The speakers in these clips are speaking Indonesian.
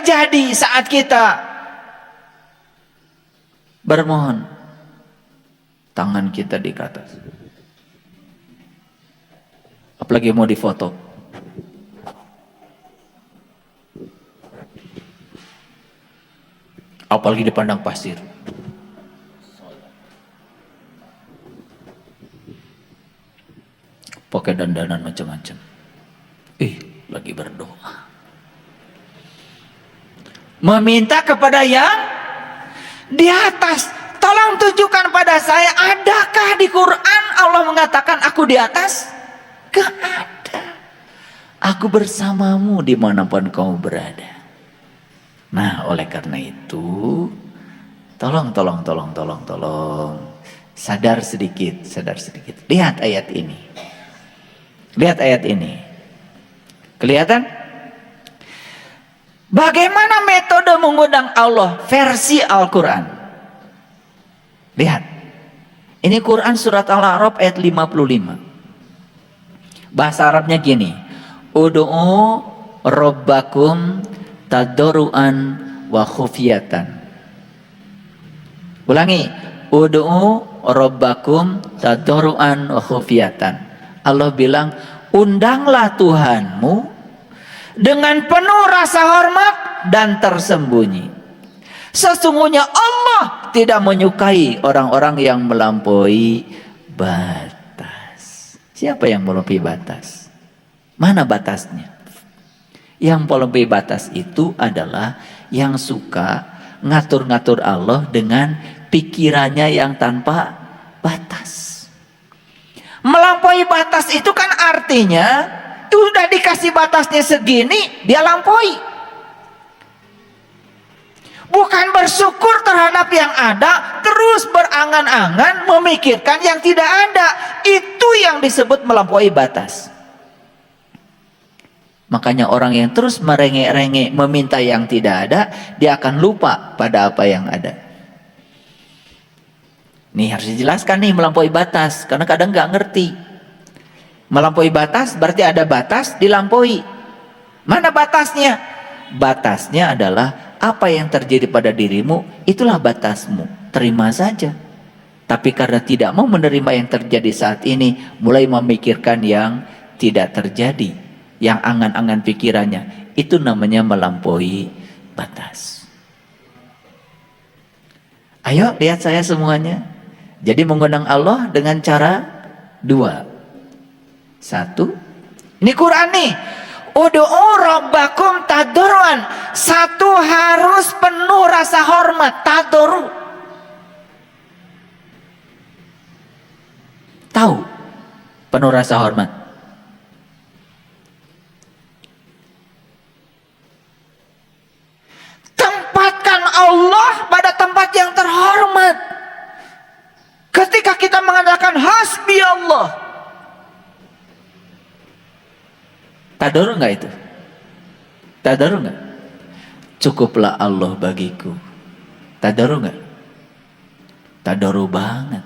terjadi saat kita bermohon? Tangan kita di atas. Apalagi mau difoto. Apalagi di padang pasir. Pakai dandanan macam-macam. Lagi berdoa. Meminta kepada yang di atas. Tolong tunjukkan pada saya, adakah di Quran Allah mengatakan aku di atas? Gak ada. Aku bersamamu dimanapun kau berada. Nah, oleh karena itu, tolong. Sadar sedikit. Lihat ayat ini. Kelihatan? Bagaimana metode mengundang Allah versi Al-Quran? Lihat. Ini Quran surat Al-A'raf ayat 55. Bahasa Arabnya gini. Ud'u rabbakum tadarruan wa khufyatan. Ulangi. Ud'u rabbakum tadarruan wa khufyatan. Allah bilang, undanglah Tuhanmu dengan penuh rasa hormat dan tersembunyi. Sesungguhnya Allah tidak menyukai orang-orang yang melampaui batas. Siapa yang melampaui batas? Mana batasnya? Yang melampaui batas itu adalah yang suka ngatur-ngatur Allah dengan pikirannya yang tanpa batas. Melampaui batas itu kan artinya sudah dikasih batasnya segini, dia lampaui. Bukan bersyukur terhadap yang ada, terus berangan-angan memikirkan yang tidak ada. Itu yang disebut melampaui batas. Makanya orang yang terus merengek-rengek meminta yang tidak ada, dia akan lupa pada apa yang ada. Nih harus dijelaskan nih melampaui batas, karena kadang nggak ngerti. Melampaui batas berarti ada batas dilampaui. Mana batasnya? Batasnya adalah apa yang terjadi pada dirimu, itulah batasmu. Terima saja. Tapi karena tidak mau menerima yang terjadi saat ini, mulai memikirkan yang tidak terjadi, yang angan-angan pikirannya, itu namanya melampaui batas. Ayo lihat saya semuanya. Jadi mengundang Allah dengan cara dua. Satu, ini Quran nih. Ud'u rabbakum tadarruan. Satu, harus penuh rasa hormat, tadarru. Tahu penuh rasa hormat? Tempatkan Allah pada tempat yang terhormat. Ketika kita mengatakan hasbi Allah, tadarru enggak itu? Tadarru enggak? Cukuplah Allah bagiku. Tadarru enggak? Tadarru banget.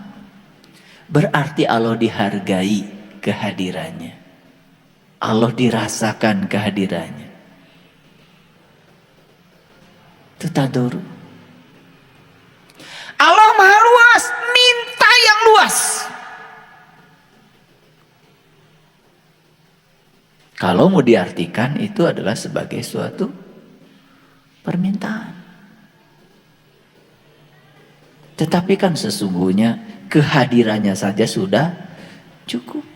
Berarti Allah dihargai kehadirannya. Allah dirasakan kehadirannya. Itu tadarru. Allah maha luas, minta yang luas. Kalau mau diartikan itu adalah sebagai suatu permintaan. Tetapi kan sesungguhnya kehadirannya saja sudah cukup.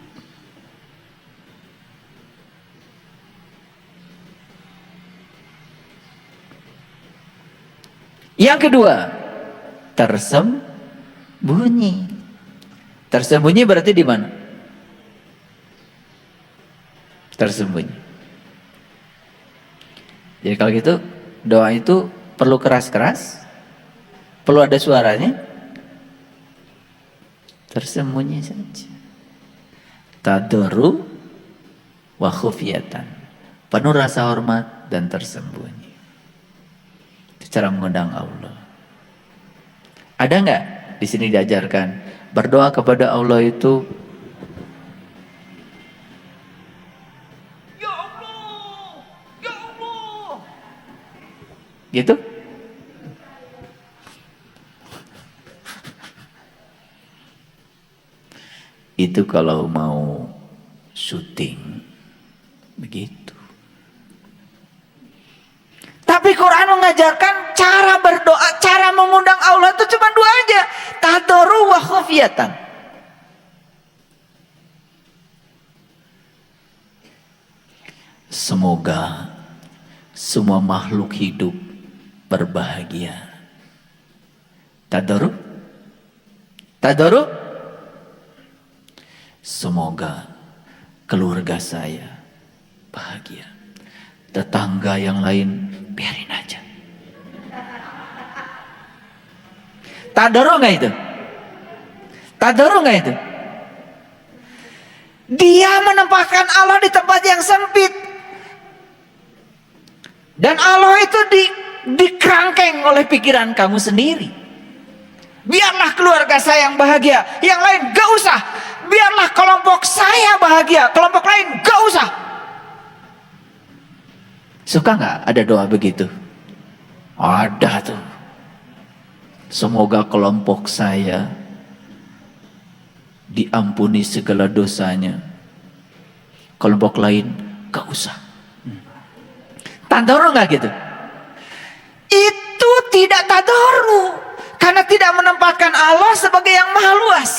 Yang kedua, tersembunyi. Tersembunyi berarti di mana? Tersembunyi. Jadi kalau gitu doa itu perlu keras-keras, perlu ada suaranya. Tersembunyi saja. Tadarru wa khufyatan. Penuh rasa hormat dan tersembunyi. Itu cara mengundang Allah. Ada nggak di sini diajarkan berdoa kepada Allah itu Gitu. Itu kalau mau syuting begitu. Tapi Quran mengajarkan cara berdoa, cara mengundang Allah itu cuma dua aja, tadarru wa khufyatan. Semoga semua makhluk hidup berbahagia. Tadarru, tadarru. Semoga keluarga saya bahagia. Tetangga yang lain biarin aja. Tadarru nggak itu? Tadarru nggak itu? Dia menempatkan Allah di tempat yang sempit. Dan Allah itu dikerangkeng oleh pikiran kamu sendiri. Biarlah keluarga saya yang bahagia, yang lain gak usah. Biarlah kelompok saya bahagia, kelompok lain gak usah. Suka nggak ada doa begitu? Ada tuh. Semoga kelompok saya diampuni segala dosanya, kelompok lain gak usah. Tadarru nggak gitu? Itu tidak tadarru, karena tidak menempatkan Allah sebagai yang maha luas.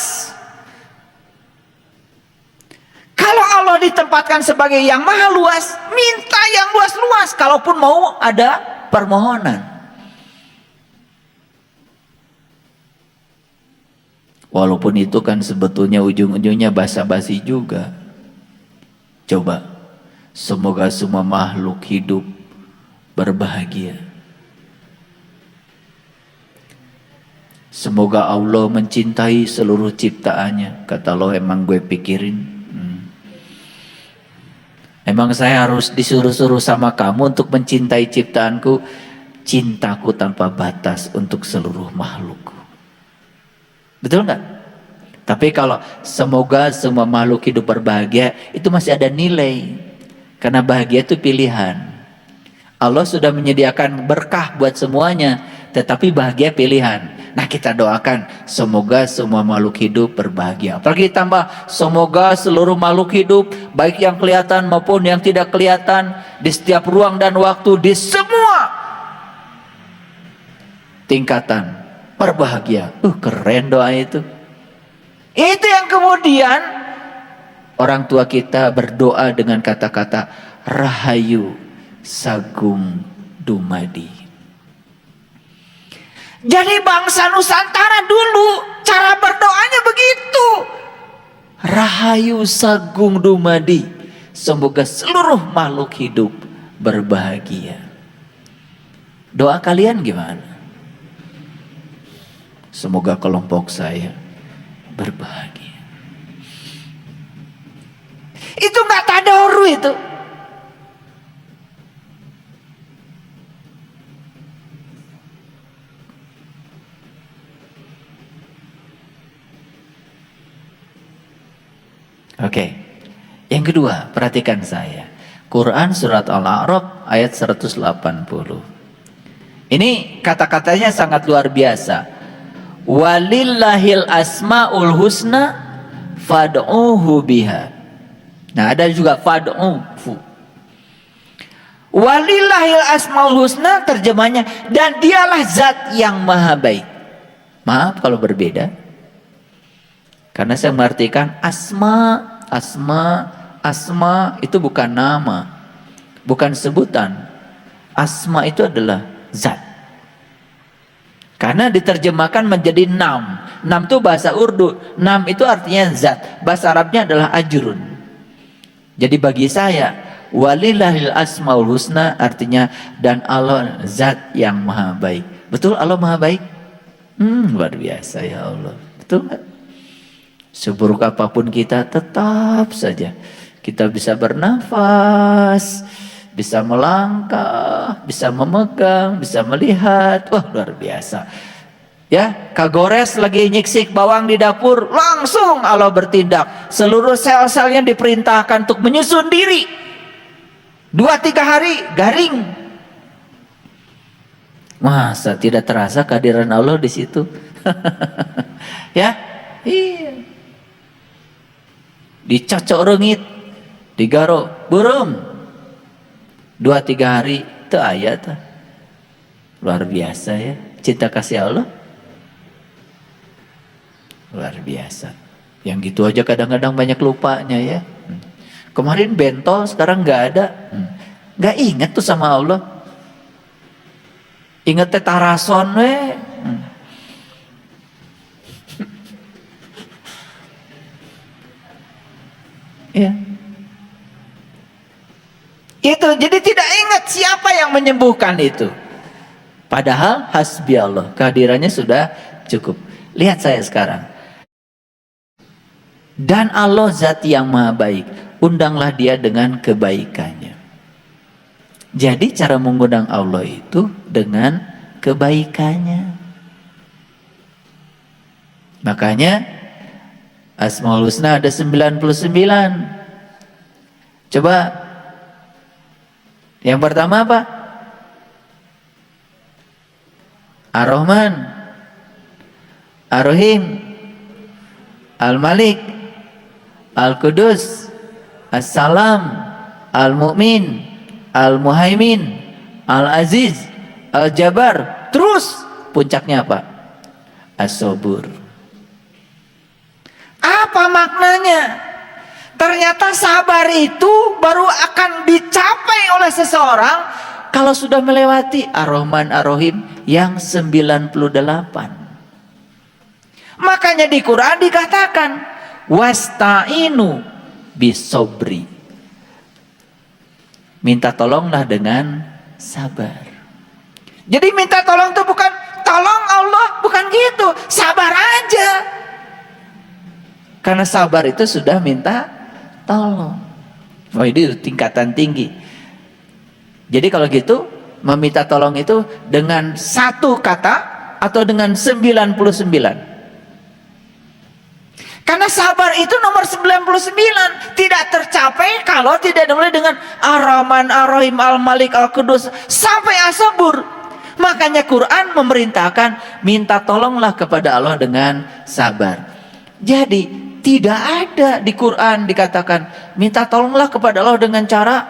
Kalau Allah ditempatkan sebagai yang maha luas, minta yang luas-luas, kalaupun mau ada permohonan. Walaupun itu kan sebetulnya ujung-ujungnya basa-basi juga. Coba, semoga semua makhluk hidup berbahagia. Semoga Allah mencintai seluruh ciptaannya. Kata Allah, emang gue pikirin? Emang saya harus disuruh-suruh sama kamu untuk mencintai ciptaanku? Cintaku tanpa batas untuk seluruh makhlukku. Betul nggak? Tapi kalau semoga semua makhluk hidup berbahagia, itu masih ada nilai. Karena bahagia itu pilihan. Allah sudah menyediakan berkah buat semuanya, tetapi bahagia pilihan. Nah, kita doakan semoga semua makhluk hidup berbahagia. Apalagi ditambah semoga seluruh makhluk hidup, baik yang kelihatan maupun yang tidak kelihatan, di setiap ruang dan waktu, di semua tingkatan berbahagia. Keren doa itu. Itu yang kemudian orang tua kita berdoa dengan kata-kata Rahayu Sagung Dumadi. Jadi bangsa Nusantara dulu cara berdoanya begitu. Rahayu Sagung Dumadi. Semoga seluruh makhluk hidup berbahagia. Doa kalian gimana? Semoga kelompok saya berbahagia. Itu nggak tadarru itu. Oke. Yang kedua, perhatikan saya. Quran surat Al-A'raf ayat 180. Ini kata-katanya sangat luar biasa. Walillahil asmaul husna fad'uhu biha. Nah, ada juga fad'uhu. Walillahil asmaul husna, terjemahnya, dan dialah zat yang maha baik. Maaf kalau berbeda, karena saya mengartikan asma itu bukan nama, bukan sebutan. Asma itu adalah zat. Karena diterjemahkan menjadi nam. Nam itu bahasa Urdu. Nam itu artinya zat. Bahasa Arabnya adalah ajrun. Jadi bagi saya, walillahil asmaul husna artinya dan Allah zat yang maha baik. Betul Allah maha baik? Luar biasa ya Allah. Betul nggak? Seburuk apapun kita, tetap saja kita bisa bernafas, bisa melangkah, bisa memegang, bisa melihat. Wah, luar biasa. Ya, Kak Gores lagi nyiksik bawang di dapur, langsung Allah bertindak. Seluruh sel-selnya diperintahkan untuk menyusun diri. 2-3 hari garing. Masa tidak terasa kehadiran Allah di situ? Ya, iya. Dicocok rengit, digaro burung, 2-3 hari itu ayat. Luar biasa ya, cinta kasih Allah luar biasa. Yang gitu aja kadang-kadang banyak lupanya ya. Kemarin bentol, sekarang nggak ada. Nggak ingat tuh sama Allah. Ingat teh tarason we. Ya. Itu jadi tidak ingat siapa yang menyembuhkan itu. Padahal hasbi Allah, kehadirannya sudah cukup. Lihat saya sekarang. Dan Allah zat yang maha baik, undanglah dia dengan kebaikannya. Jadi cara mengundang Allah itu dengan kebaikannya. Makanya Asmaul Husna ada 99. Coba yang pertama apa? Ar-Rahman, Ar-Rahim, Al-Malik, Al-Qudus, As-Salam, Al-Mu'min, Al-Muhaimin, Al-Aziz, Al-Jabbar. Terus puncaknya apa? As-Sabur. Apa maknanya? Ternyata sabar itu baru akan dicapai oleh seseorang kalau sudah melewati Ar-Rahman Ar-Rahim yang 98. Makanya di Quran dikatakan wasta'inu bisobri. Minta tolonglah dengan sabar. Jadi minta tolong itu bukan tolong Allah, bukan gitu. Sabar aja. Karena sabar itu sudah minta tolong. Oh, ini tingkatan tinggi. Jadi kalau gitu meminta tolong itu dengan satu kata atau dengan 99. Karena sabar itu nomor 99 tidak tercapai kalau tidak dimulai dengan Ar-Rahman, Ar-Rahim, Al-Malik, Al-Qudus sampai As-Sabur. Makanya Quran memerintahkan minta tolonglah kepada Allah dengan sabar. Jadi tidak ada di Quran dikatakan minta tolonglah kepada Allah dengan cara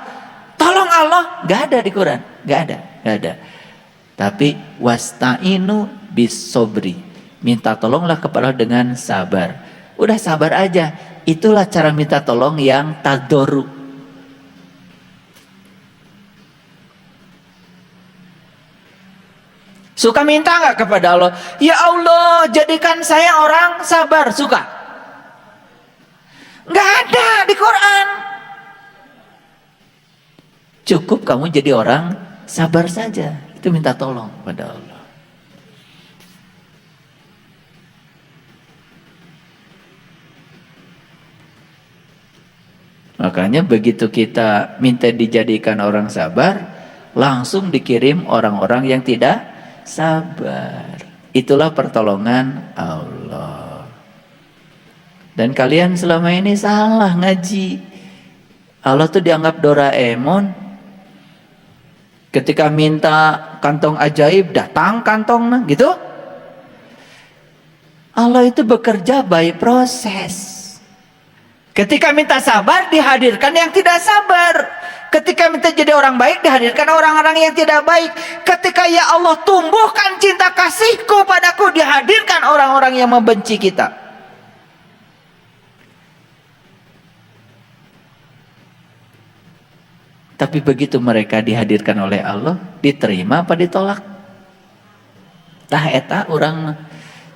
tolong Allah. Gak ada di Quran, gak ada. Tapi wasta'inu bisobri, minta tolonglah kepada Allah dengan sabar. Udah sabar aja. Itulah cara minta tolong yang tadoru. Suka minta nggak kepada Allah? Ya Allah, jadikan saya orang sabar. Suka? Nggak ada di Quran. Cukup kamu jadi orang sabar saja. Itu minta tolong pada Allah. Makanya begitu kita minta dijadikan orang sabar, langsung dikirim orang-orang yang tidak sabar. Itulah pertolongan Allah. Dan kalian selama ini salah ngaji. Allah tuh dianggap Doraemon. Ketika minta kantong ajaib, datang kantong gitu. Allah itu bekerja by proses. Ketika minta sabar, dihadirkan yang tidak sabar. Ketika minta jadi orang baik, dihadirkan orang-orang yang tidak baik. Ketika ya Allah tumbuhkan cinta kasihku padaku, dihadirkan orang-orang yang membenci kita. Tapi begitu mereka dihadirkan oleh Allah, diterima apa ditolak? Tah eta urang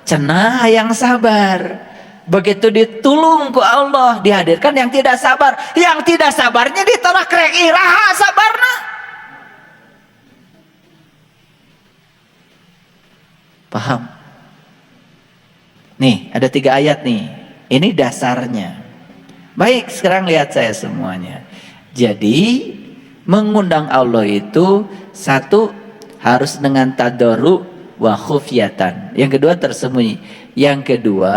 cenah yang sabar. Begitu ditulung ku Allah, dihadirkan yang tidak sabar. Yang tidak sabarnya ditolak, krek iraha sabarna. Paham? Nih, ada 3 ayat nih. Ini dasarnya. Baik, sekarang lihat saya semuanya. Jadi mengundang Allah itu satu harus dengan tadoru wa khufyatan. Yang kedua tersembunyi. Yang kedua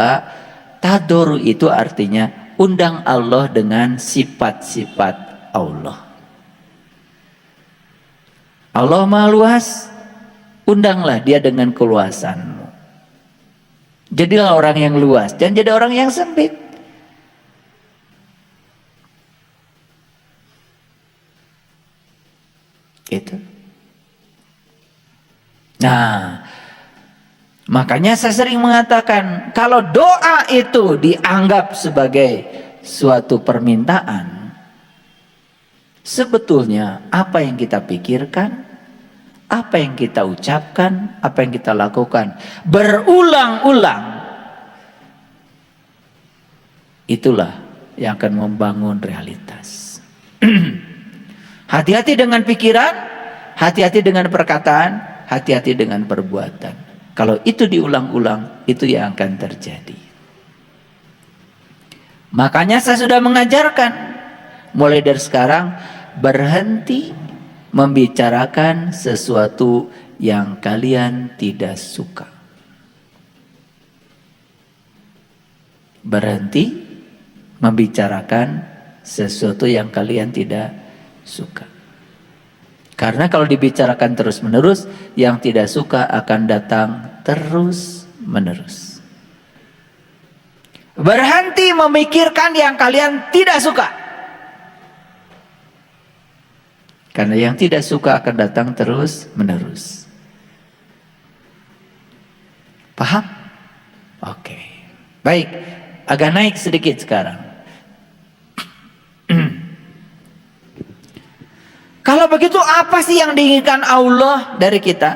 tadoru itu artinya undang Allah dengan sifat-sifat Allah. Allah maha luas, Undanglah dia dengan keluasanmu. Jadilah orang yang luas, jangan jadi orang yang sempit. Gitu. Nah, makanya saya sering mengatakan, kalau doa itu dianggap sebagai suatu permintaan, sebetulnya apa yang kita pikirkan, apa yang kita ucapkan, apa yang kita lakukan berulang-ulang, itulah yang akan membangun realitas. Hati-hati dengan pikiran, hati-hati dengan perkataan, hati-hati dengan perbuatan. Kalau itu diulang-ulang, itu yang akan terjadi. Makanya saya sudah mengajarkan, mulai dari sekarang, berhenti membicarakan sesuatu yang kalian tidak suka. Berhenti membicarakan sesuatu yang kalian tidak suka. Karena kalau dibicarakan terus-menerus, yang tidak suka akan datang terus-menerus. Berhenti memikirkan yang kalian tidak suka. Karena yang tidak suka akan datang terus-menerus. Paham? Oke. Baik, agak naik sedikit sekarang. Kalau begitu apa sih yang diinginkan Allah dari kita?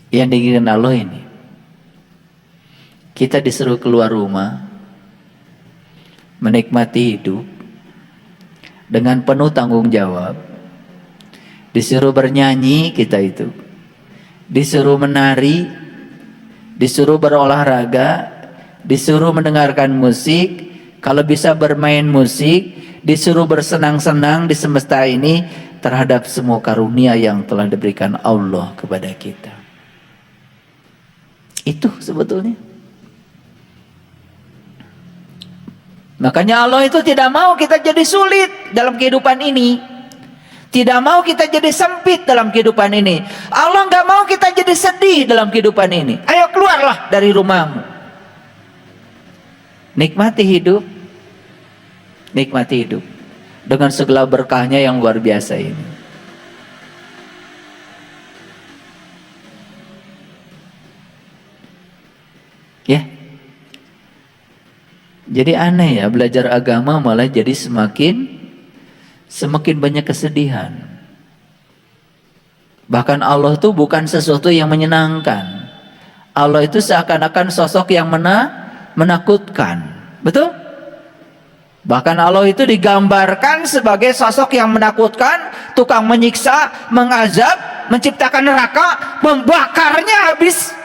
Yang diinginkan Allah ini, kita disuruh keluar rumah, menikmati hidup dengan penuh tanggung jawab. Disuruh bernyanyi kita itu, disuruh menari, disuruh berolahraga, disuruh mendengarkan musik, kalau bisa bermain musik, disuruh bersenang-senang di semesta ini terhadap semua karunia yang telah diberikan Allah kepada kita. Itu sebetulnya. Makanya Allah itu tidak mau kita jadi sulit dalam kehidupan ini. Tidak mau kita jadi sempit dalam kehidupan ini. Allah nggak mau kita jadi sedih dalam kehidupan ini. Ayo keluarlah dari rumahmu. Nikmati hidup. Nikmati hidup dengan segala berkahnya yang luar biasa ini. Ya. Jadi aneh ya, belajar agama malah jadi semakin banyak kesedihan. Bahkan Allah itu bukan sesuatu yang menyenangkan. Allah itu seakan-akan sosok yang menakutkan. Betul? Bahkan Allah itu digambarkan sebagai sosok yang menakutkan, tukang menyiksa, mengazab, menciptakan neraka, membakarnya habis.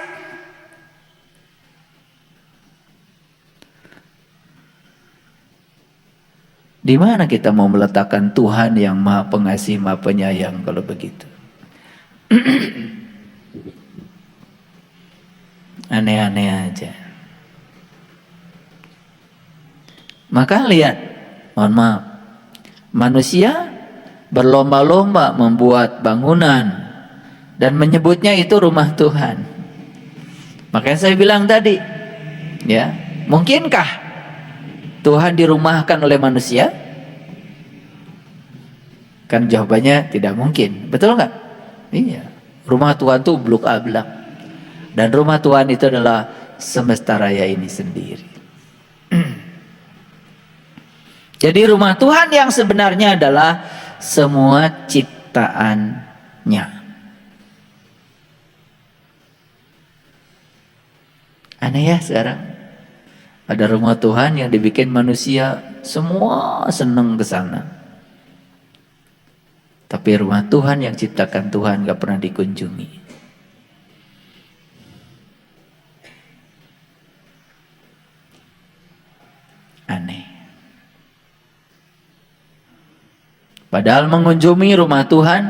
Di mana kita mau meletakkan Tuhan yang Maha Pengasih, Maha Penyayang kalau begitu? Aneh-aneh aja. Maka lihat, mohon maaf, manusia berlomba-lomba membuat bangunan dan menyebutnya itu rumah Tuhan. Makanya saya bilang tadi, ya, mungkinkah Tuhan dirumahkan oleh manusia? Kan jawabannya tidak mungkin, betul nggak? Iya, rumah Tuhan itu bluk-ablak, dan rumah Tuhan itu adalah semesta raya ini sendiri. Jadi rumah Tuhan yang sebenarnya adalah semua ciptaannya. Aneh ya sekarang. Ada rumah Tuhan yang dibikin manusia semua senang ke sana. Tapi rumah Tuhan yang ciptakan Tuhan gak pernah dikunjungi. Aneh. Padahal mengunjungi rumah Tuhan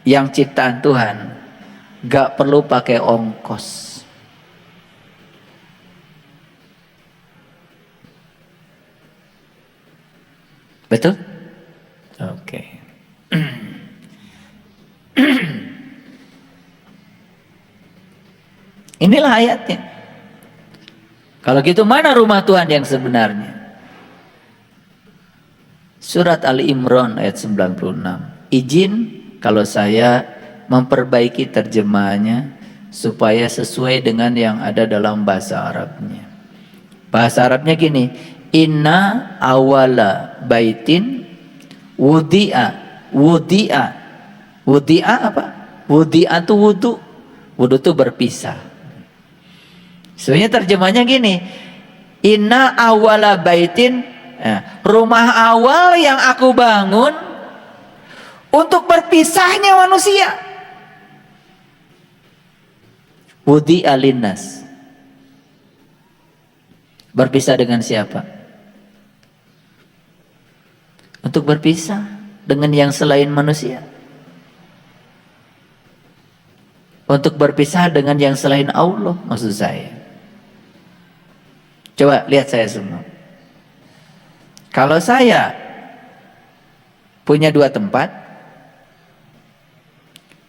yang ciptaan Tuhan gak perlu pakai ongkos. Betul? Oke. Inilah ayatnya. Kalau gitu mana rumah Tuhan yang sebenarnya? Surat Ali Imran ayat 96. Izin kalau saya memperbaiki terjemahannya supaya sesuai dengan yang ada dalam bahasa Arabnya. Bahasa Arabnya gini, inna awala baitin wudi'a. Wudi'a apa? Wudi'a itu wudu. Wudu itu berpisah. Sebenarnya terjemahnya gini, inna awala baitin, rumah awal yang aku bangun untuk berpisahnya manusia. Wudi'a linnas. Berpisah dengan siapa? Untuk berpisah dengan yang selain manusia. Untuk berpisah dengan yang selain Allah, maksud saya. Coba lihat saya semua. Kalau saya punya 2 tempat,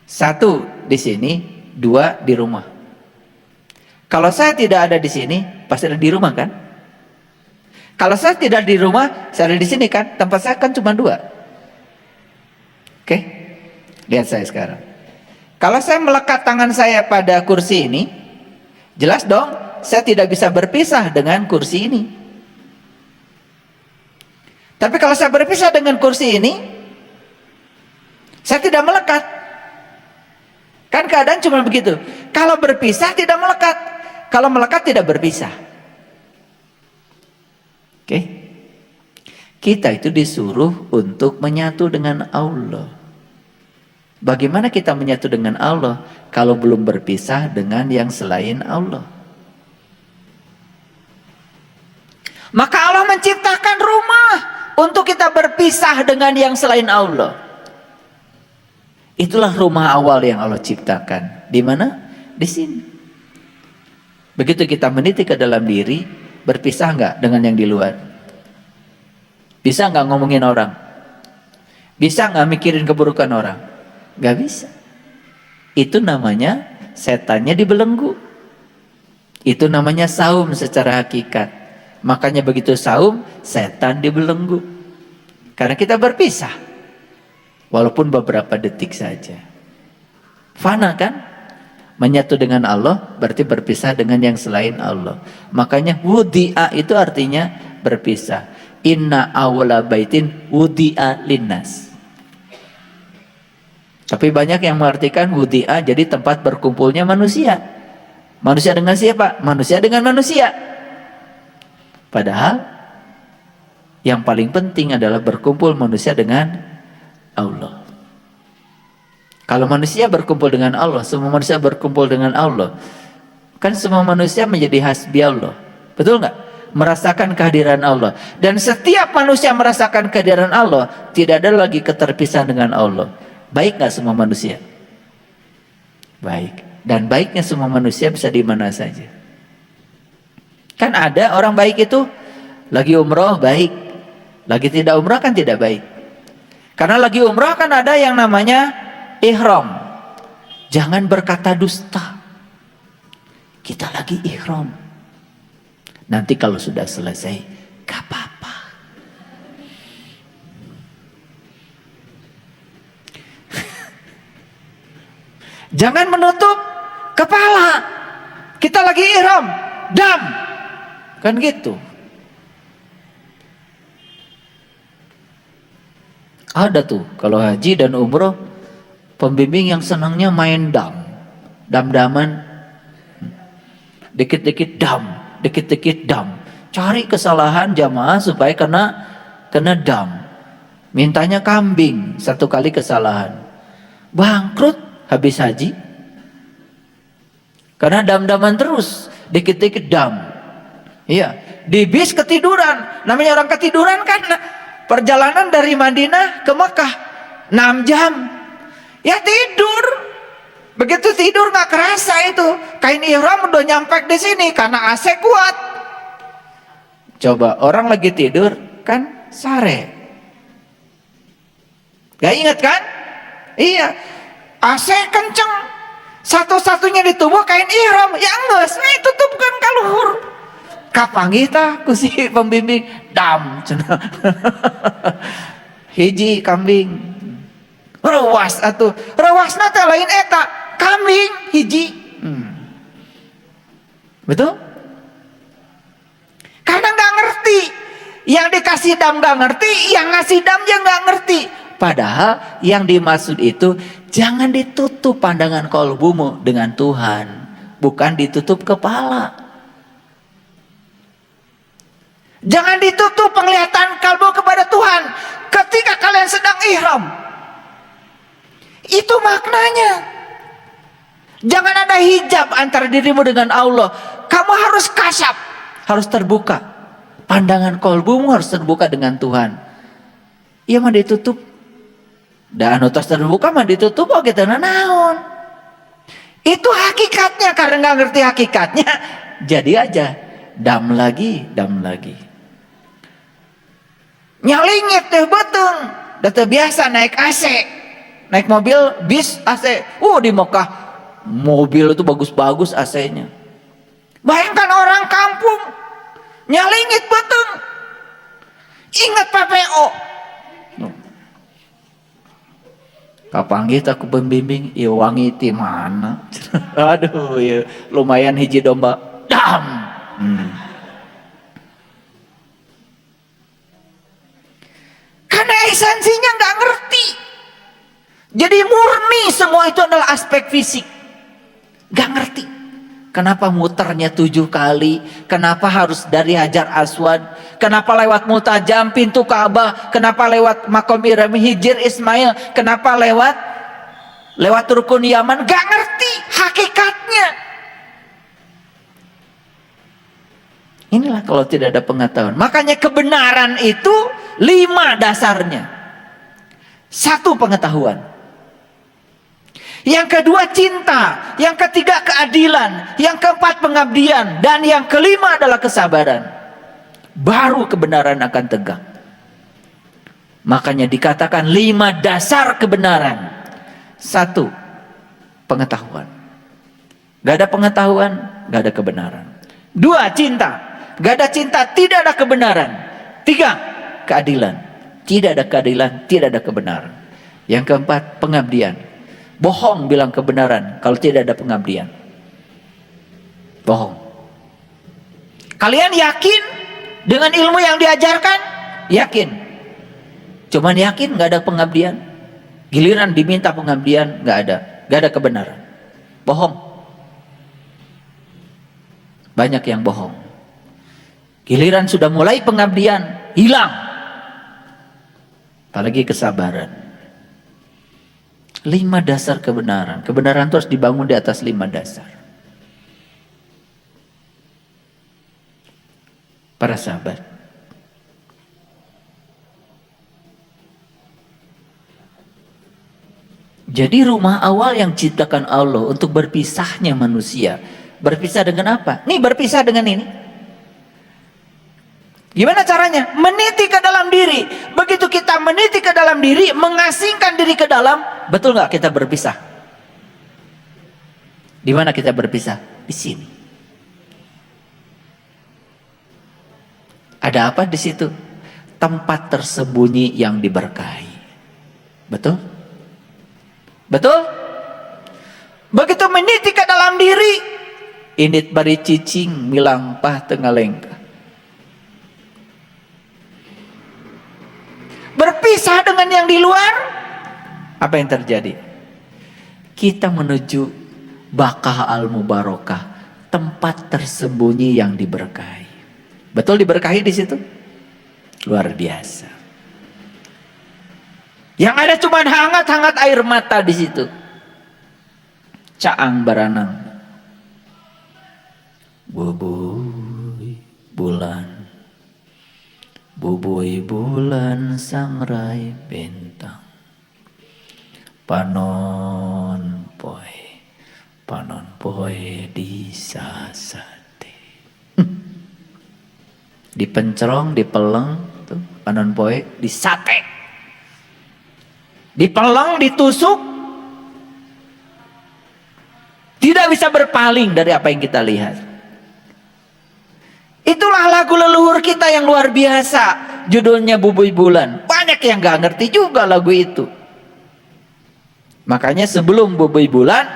1 di sini, 2 di rumah. Kalau saya tidak ada di sini, pasti ada di rumah kan? Kalau saya tidak di rumah, saya ada di sini kan? Tempat saya kan cuma 2. Oke? Lihat saya sekarang. Kalau saya melekat tangan saya pada kursi ini, jelas dong, saya tidak bisa berpisah dengan kursi ini. Tapi kalau saya berpisah dengan kursi ini, saya tidak melekat. Kan keadaan cuma begitu. Kalau berpisah tidak melekat. Kalau melekat tidak berpisah. Oke? Kita itu disuruh untuk menyatu dengan Allah. Bagaimana kita menyatu dengan Allah kalau belum berpisah dengan yang selain Allah? Maka Allah menciptakan rumah untuk kita berpisah dengan yang selain Allah. Itulah rumah awal yang Allah ciptakan. Di mana? Di sini. Begitu kita meniti ke dalam diri, berpisah nggak dengan yang di luar? Bisa nggak ngomongin orang? Bisa nggak mikirin keburukan orang? Nggak bisa. Itu namanya setannya dibelenggu. Itu namanya saum secara hakikat. Makanya begitu saum, setan dibelenggu. Karena kita berpisah. Walaupun beberapa detik saja. Fana kan? Menyatu dengan Allah berarti berpisah dengan yang selain Allah. Makanya wudi'a itu artinya berpisah. Inna awla baitin wudi'a linnas. Tapi banyak yang mengartikan wudi'a jadi tempat berkumpulnya manusia. Manusia dengan siapa? Manusia dengan manusia. Padahal yang paling penting adalah berkumpul manusia dengan Allah. Kalau manusia berkumpul dengan Allah, semua manusia berkumpul dengan Allah, kan semua manusia menjadi hasbi Allah. Betul nggak? Merasakan kehadiran Allah. Dan setiap manusia merasakan kehadiran Allah, tidak ada lagi keterpisahan dengan Allah. Baik nggak semua manusia? Baik. Dan baiknya semua manusia bisa di mana saja. Kan ada orang baik itu lagi umroh baik, lagi tidak umroh kan tidak baik. Karena lagi umroh kan ada yang namanya ihram. Jangan berkata dusta. Kita lagi ihram. Nanti kalau sudah selesai, gak apa-apa. Jangan menutup kepala. Kita lagi ihram. Dam. Kan gitu. Ada tuh kalau haji dan umroh pembimbing yang senangnya main dam-daman, dikit-dikit dam, dikit-dikit dam, cari kesalahan jamaah supaya kena dam, mintanya kambing 1 kali kesalahan, bangkrut habis haji, karena dam-daman terus, dikit-dikit dam, iya, di bis ketiduran, namanya orang ketiduran kan, perjalanan dari Madinah ke Mekah 6 jam. Ya tidur. Begitu tidur nggak kerasa itu kain ihram udah nyampe di sini karena AC kuat. Coba orang lagi tidur kan sare. Gak ingat kan? Iya. AC kenceng. Satu-satunya di tubuh kain ihram. Ya geus we tutupkeun ka luhur. Kapanggih tah ku si pembimbing dam cenah. Hiji kambing. Rewas atuh. Rewasna teh lain eta, kambing hiji. Betul? Karena nggak ngerti. Yang dikasih dam nggak ngerti, yang ngasih dam dia nggak ngerti. Padahal yang dimaksud itu jangan ditutup pandangan kolbumu dengan Tuhan, bukan ditutup kepala. Jangan ditutup penglihatan kalbu kepada Tuhan ketika kalian sedang ihram. Itu maknanya. Jangan ada hijab antara dirimu dengan Allah. Kamu harus kasyaf, harus terbuka. Pandangan kolbumu harus terbuka dengan Tuhan. Iya mah ditutup. Dan tos terbuka mah ditutup oh kita naon. Itu hakikatnya. Karena nggak ngerti hakikatnya, jadi aja dam lagi. Nyalingit teh beteng. Da teu biasa naik AC. Naik mobil bis AC. Di Mekah mobil itu bagus-bagus AC-nya. Bayangkan orang kampung nyalingit beteng. Ingat PPO. Kapanggih tak pembimbing, ieu wangi ti mana? Aduh, ya lumayan hiji domba. Dam. Karena esensinya nggak ngerti. Jadi murni semua itu adalah aspek fisik. Nggak ngerti. Kenapa muternya 7 kali? Kenapa harus dari Hajar Aswad? Kenapa lewat Multajam pintu Ka'bah? Kenapa lewat Makom Ibrahim Hijir Ismail? Kenapa lewat Rukun Yaman? Gak ngerti hakikatnya. Inilah kalau tidak ada pengetahuan. Makanya kebenaran itu 5 dasarnya. 1 pengetahuan. Yang kedua cinta, yang ketiga keadilan, yang keempat pengabdian, dan yang kelima adalah kesabaran. Baru kebenaran akan tegak. Makanya dikatakan 5 dasar kebenaran. 1, pengetahuan. Gak ada pengetahuan, gak ada kebenaran. 2, cinta. Gak ada cinta, tidak ada kebenaran. 3, keadilan. Tidak ada keadilan, tidak ada kebenaran. Yang keempat, pengabdian. Bohong bilang kebenaran kalau tidak ada pengabdian. Bohong. Kalian yakin dengan ilmu yang diajarkan? Yakin. Cuman yakin gak ada pengabdian. Giliran diminta pengabdian gak ada kebenaran. Bohong. Banyak yang bohong. Giliran sudah mulai pengabdian, hilang. Apalagi kesabaran. 5 dasar kebenaran. Kebenaran itu harus dibangun di atas 5 dasar. Para sahabat, jadi rumah awal yang ciptakan Allah untuk berpisahnya manusia. Berpisah dengan apa? Nih berpisah dengan ini. Gimana caranya? Meniti ke dalam diri. Begitu kita meniti ke dalam diri, mengasingkan diri ke dalam, betul nggak kita berpisah? Di mana kita berpisah? Di sini. Ada apa di situ? Tempat tersembunyi yang diberkahi. Betul? Betul? Begitu meniti ke dalam diri, indit bari cicing milang pah tengah lengkah. Berpisah dengan yang di luar, apa yang terjadi? Kita menuju Bakah al-Mubarakah, tempat tersembunyi yang diberkahi. Betul diberkahi di situ? Luar biasa. Yang ada cuma hangat-hangat air mata di situ. Caang baranang. Bubuy bulan. Bubuy bulan sangrai bintang. Panon poe disasate. Dipencerong, dipeleng tuh, panon poe disate. Dipeleng, ditusuk. nggak bisa berpaling dari apa yang kita lihat. Itulah lagu leluhur kita yang luar biasa, judulnya Bubui Bulan. Banyak yang nggak ngerti juga lagu itu. Makanya sebelum Bubui Bulan,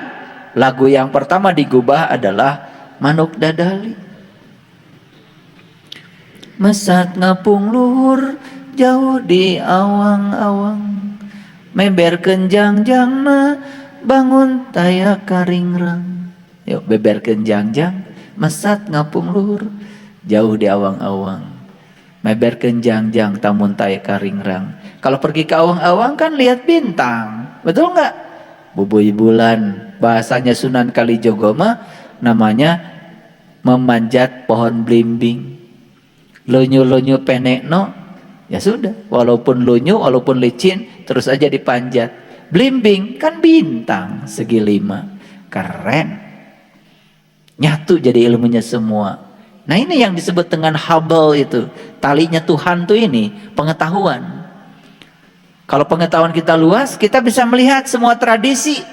lagu yang pertama digubah adalah Manuk Dadali. Mesat ngapung luhur jauh di awang-awang, meberkeun jangjangna bangun taya karingrang. Yuk beberkeun jangjang, mesat ngapung luhur jauh di awang-awang, meberkeun jangjang tamun taya karingrang. Kalau pergi ke awang-awang kan lihat bintang, betul nggak? Bubui bulan, bahasanya Sunan Kalijogo mah namanya memanjat pohon blimbing. Lunyu-lunyu penekno, ya sudah, walaupun lunyu, walaupun licin, terus aja dipanjat. Blimbing kan bintang segi 5, keren, nyatu jadi ilmunya semua. Nah ini yang disebut dengan Hubble itu, talinya Tuhan tuh ini, pengetahuan. Kalau pengetahuan kita luas, kita bisa melihat semua tradisi,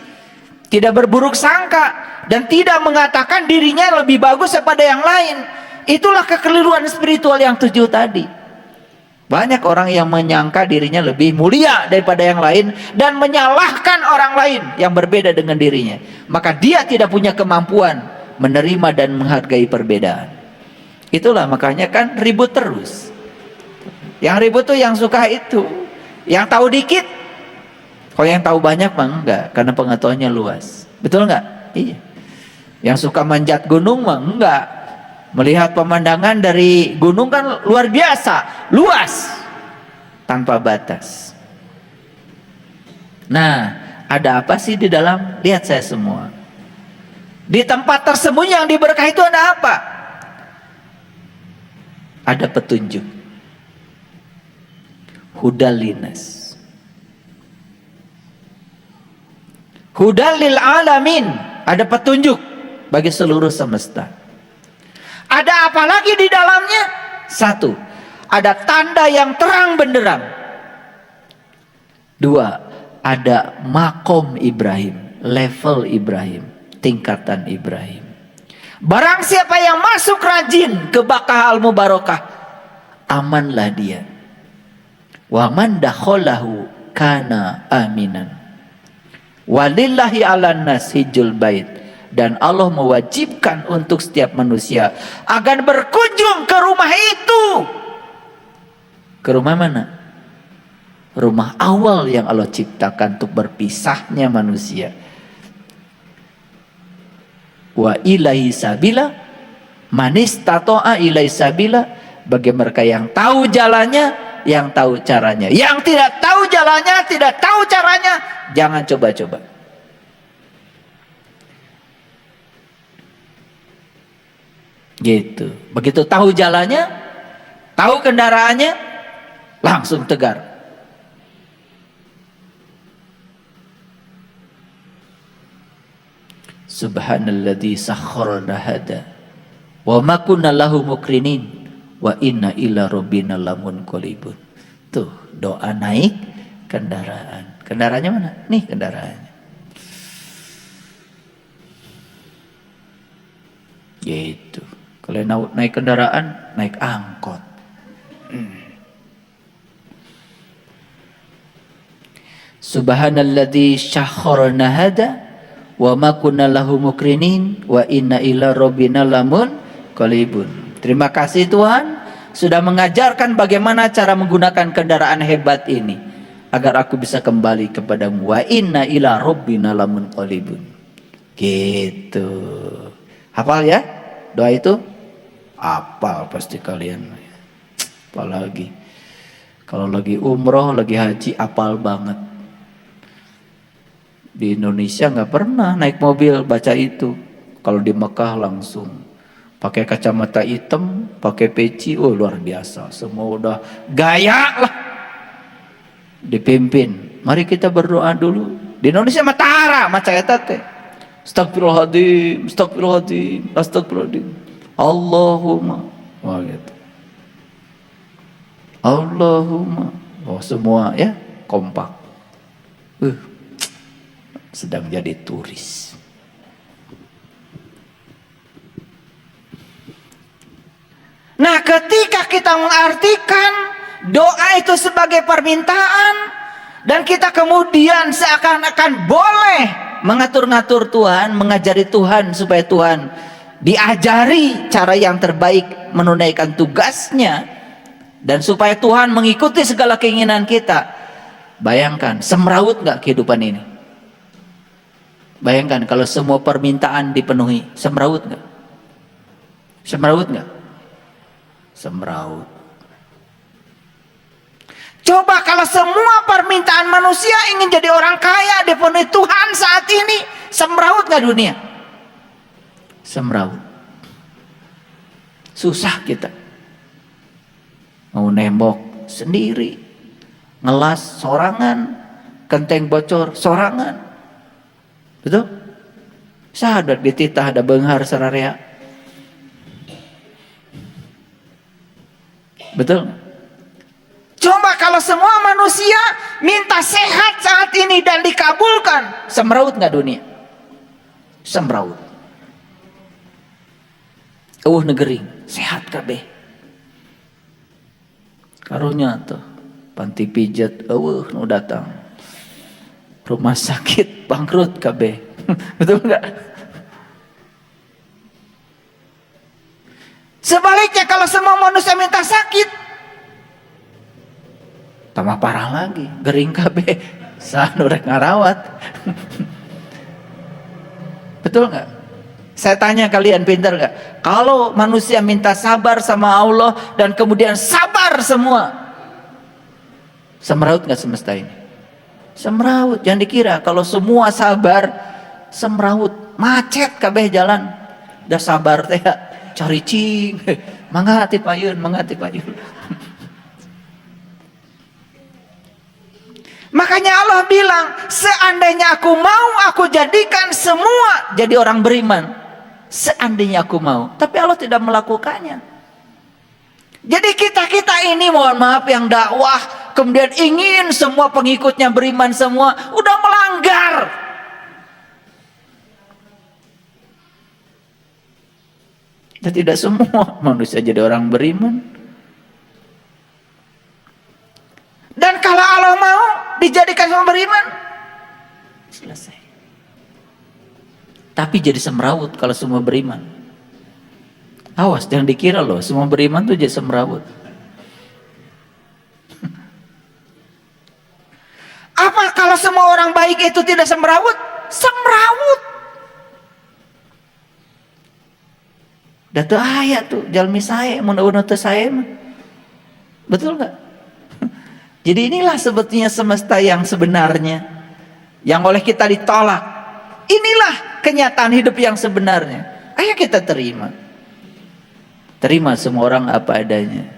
tidak berburuk sangka, dan tidak mengatakan dirinya lebih bagus daripada yang lain. Itulah kekeliruan spiritual yang 7 tadi. Banyak orang yang menyangka dirinya lebih mulia daripada yang lain dan menyalahkan orang lain yang berbeda dengan dirinya. Maka dia tidak punya kemampuan menerima dan menghargai perbedaan. Itulah makanya kan ribut terus. Yang ribut tuh yang suka itu. Yang tahu dikit. Kalau yang tahu banyak mah enggak, karena pengetahuannya luas. Betul enggak? Iya. Yang suka manjat gunung mah enggak. Melihat pemandangan dari gunung kan luar biasa, luas, tanpa batas. Nah, ada apa sih di dalam? Lihat saya semua. Di tempat tersembunyi yang diberkahi itu ada apa? Ada petunjuk. Hudal linas. Hudal lil alamin. Ada petunjuk bagi seluruh semesta. Ada apa lagi di dalamnya? 1, ada tanda yang terang benderang. 2, ada makom Ibrahim, level Ibrahim, tingkatan Ibrahim. Barang siapa yang masuk rajin ke Bakah al-Mubarakah, amanlah dia. Wa man dakhalahu kana aminan. Walillahi 'alan nas hijjul bait. Dan Allah mewajibkan untuk setiap manusia agar berkunjung ke rumah itu. Ke rumah mana? Rumah awal yang Allah ciptakan untuk berpisahnya manusia. Wa ilaihi sabila man istata'a ilaihi sabila, bagi mereka yang tahu jalannya, yang tahu caranya. Yang tidak tahu jalannya, tidak tahu caranya, jangan coba-coba. Gitu. Begitu tahu jalannya, tahu kendaraannya, langsung tegar. Subhanalladzi sakhkhara hada wa ma kunna lahu muqrinin wa inna ila rabbina lamunqalibun. Tuh, doa naik kendaraan. Kendaraannya mana? Nih kendaraannya. Gitu. Kalau naik kendaraan, naik angkot. Subhanalladzi syakhkhara hada wa ma kunna lahu muqrinin wa inna ila rabbina lamunqalibun. Terima kasih Tuhan sudah mengajarkan bagaimana cara menggunakan kendaraan hebat ini agar aku bisa kembali kepadamu. Wa inna ila rabbina lamunqalibun. Gitu. Hafal ya doa itu? Hafal pasti kalian. Apalagi kalau lagi umroh, lagi haji, hafal banget. Di Indonesia nggak pernah naik mobil baca itu. Kalau di Mekah langsung pakai kacamata hitam, pakai peci, oh luar biasa. Semua udah gaya lah. Dipimpin. Mari kita berdoa dulu. Di Indonesia matara, maca eta teh. Astagfirullahaladzim, astagfirullahaladzim, astagfirullahaladzim. Allahumma, wah gitu. Allahumma, oh semua ya kompak. Sedang jadi turis. ketika kita mengartikan doa itu sebagai permintaan, dan kita kemudian seakan-akan boleh mengatur-ngatur Tuhan, mengajari Tuhan supaya Tuhan diajari cara yang terbaik menunaikan tugasnya, dan supaya Tuhan mengikuti segala keinginan kita. Bayangkan, semrawut nggak kehidupan ini? Bayangkan kalau semua permintaan dipenuhi, semrawut nggak? Semrawut nggak? Semrawut. Coba kalau semua permintaan manusia ingin jadi orang kaya dipenuhi Tuhan saat ini, semrawut nggak dunia? Semrawut. Susah kita. Mau nembok sendiri, ngelas sorangan, kenteng bocor sorangan, betul? Sahadat dititah ada benghar sararea, betul? Coba kalau semua manusia minta sehat saat ini dan dikabulkan, semrawut nggak dunia? Semrawut. Negeri sehat kabeh. Karunya tuh panti pijat nu datang. Rumah sakit bangkrut kabeh. Betul nggak? Sebaliknya kalau semua manusia minta sakit, tambah parah lagi, gering kabeh, sanu rek ngarawat. Betul nggak? Saya tanya kalian, pintar nggak? Kalau manusia minta sabar sama Allah dan kemudian sabar semua, semeraut nggak semesta ini? Semeraut. Jangan dikira kalau semua sabar, semeraut, macet kabeh jalan. Dah sabar teh cari cing, mangga ti payun, mangga ti payun. Makanya Allah bilang, seandainya aku mau, aku jadikan semua jadi orang beriman. Seandainya aku mau. Tapi Allah tidak melakukannya. Jadi kita ini, mohon maaf, yang dakwah kemudian ingin semua pengikutnya beriman semua, udah melanggar. Dan tidak semua manusia jadi orang beriman. Dan kalau Allah mau dijadikan semua beriman, selesai. Tapi jadi semrawut kalau semua beriman. Awas, jangan dikira loh semua beriman tuh jadi semrawut. Apa kalau semua orang baik itu tidak semrawut? Semrawut. Datu ayat tuh, jalmi saya, mun-mun teu saya mah. Betul nggak? Jadi inilah sebetulnya semesta yang sebenarnya, yang oleh kita ditolak. Inilah kenyataan hidup yang sebenarnya. Ayo kita terima. Terima semua orang apa adanya.